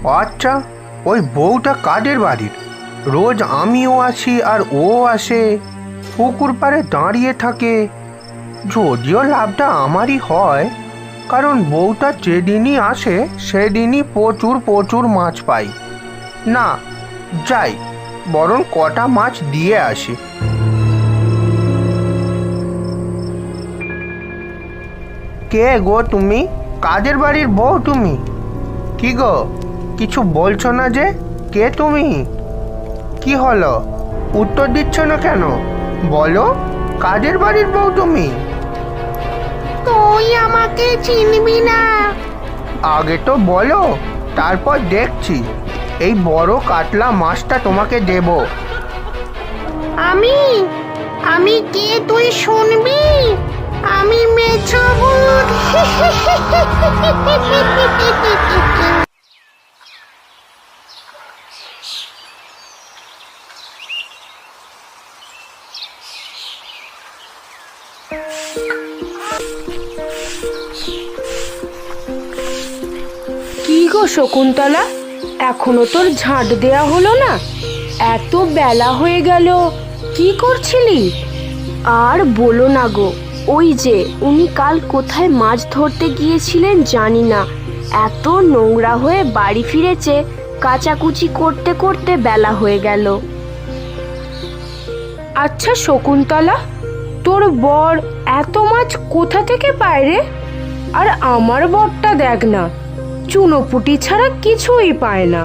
আচ্ছা, ওই বউটা কাদের বাড়ির? রোজ আমিও আসি আর ও আসে, পুকুর পাড়ে দাঁড়িয়ে থাকে। যদিও লাভটা আমারই হয়, কারণ বউটা যেদিনই আসে সেদিনই প্রচুর প্রচুর মাছ পাই। না, যাই, বরং কটা মাছ দিয়ে আসি। কে গো তুমি? কাদের বাড়ির বউ তুমি? কি গো, কিছু বলছো না যে? কে তুমি? কি হলো, উত্তর দিচ্ছ না কেন? বলো, কাদের বাড়ির বউ তুমি? তুই আমাকে চিনবি না। আগে তো বলো, তারপর দেখছি এই বড় কাতলা মাছটা তোমাকে দেব। আমি আমি কে তুই শুনবি? আমি মেছো ভূত। কি গো শকুন্তলা, এখনো তোর ঝাঁট দেয়া হলো না? এত বেলা হয়ে গেল, কি করছিলি? আর বলো না গো, ওই যে উনি কাল কোথায় মাছ ধরতে গিয়েছিলেন জানি না, এত নোংরা হয়ে বাড়ি ফিরেছে, কাচাকুচি করতে করতে বেলা হয়ে গেল। আচ্ছা শকুন্তলা, তোর বর এত মাছ কোথা থেকে পায় রে? আর আমার বরটা দেখ না, চুনোপুটি ছাড়া কিছুই পায় না।